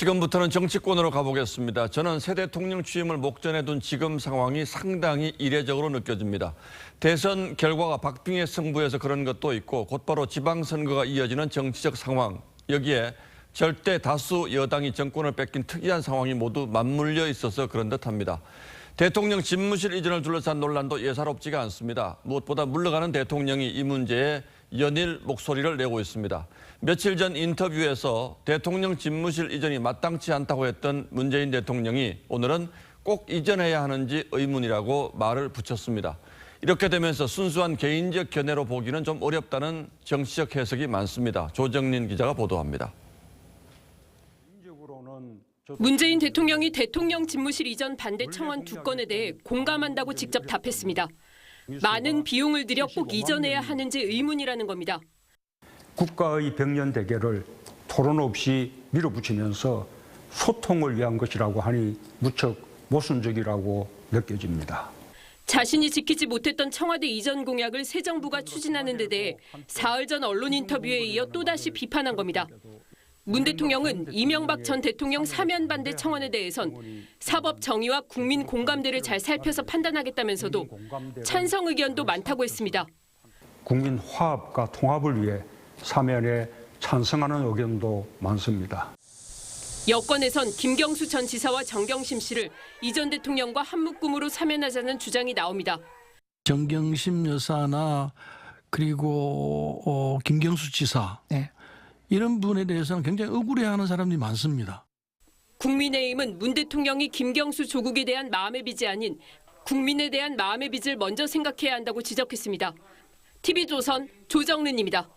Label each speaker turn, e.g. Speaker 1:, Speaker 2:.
Speaker 1: 지금부터는 정치권으로 가보겠습니다. 저는 새 대통령 취임을 목전에 둔 지금 상황이 상당히 이례적으로 느껴집니다. 대선 결과가 박빙의 승부에서 그런 것도 있고 곧바로 지방선거가 이어지는 정치적 상황. 여기에 절대 다수 여당이 정권을 뺏긴 특이한 상황이 모두 맞물려 있어서 그런 듯합니다. 대통령 집무실 이전을 둘러싼 논란도 예사롭지가 않습니다. 무엇보다 물러가는 대통령이 이 문제에 연일 목소리를 내고 있습니다. 며칠 전 인터뷰에서 대통령 집무실 이전이 마땅치 않다고 했던 문재인 대통령이 오늘은 꼭 이전해야 하는지 의문이라고 말을 붙였습니다. 이렇게 되면서 순수한 개인적 견해로 보기는 좀 어렵다는 정치적 해석이 많습니다. 조정린 기자가 보도합니다.
Speaker 2: 문재인 대통령이 대통령 집무실 이전 반대 청원 2건에 대해 공감한다고 직접 답했습니다. 많은 비용을 들여 꼭 이전해야 하는지 의문이라는 겁니다.
Speaker 3: 국가의 백년 대계를 토론 없이 밀어붙이면서 소통을 위한 것이라고 하니 무척 모순적이라고 느껴집니다.
Speaker 2: 자신이 지키지 못했던 청와대 이전 공약을 새 정부가 추진하는 데 대해 사흘 전 언론 인터뷰에 이어 또다시 비판한 겁니다. 문 대통령은 이명박 전 대통령 사면 반대 청원에 대해선 사법 정의와 국민 공감대를 잘 살펴서 판단하겠다면서도 찬성 의견도 많다고 했습니다.
Speaker 3: 국민 화합과 통합을 위해 사면에 찬성하는 의견도 많습니다.
Speaker 2: 여권에선 김경수 전 지사와 정경심 씨를 이 전 대통령과 한 묶음으로 사면하자는 주장이 나옵니다.
Speaker 4: 정경심 여사나 그리고 김경수 지사 이런 분에 대해서는 굉장히 억울해하는 사람들이 많습니다.
Speaker 2: 국민의힘은 문 대통령이 김경수 조국에 대한 마음의 빚이 아닌 국민에 대한 마음의 빚을 먼저 생각해야 한다고 지적했습니다. TV조선 조정른입니다.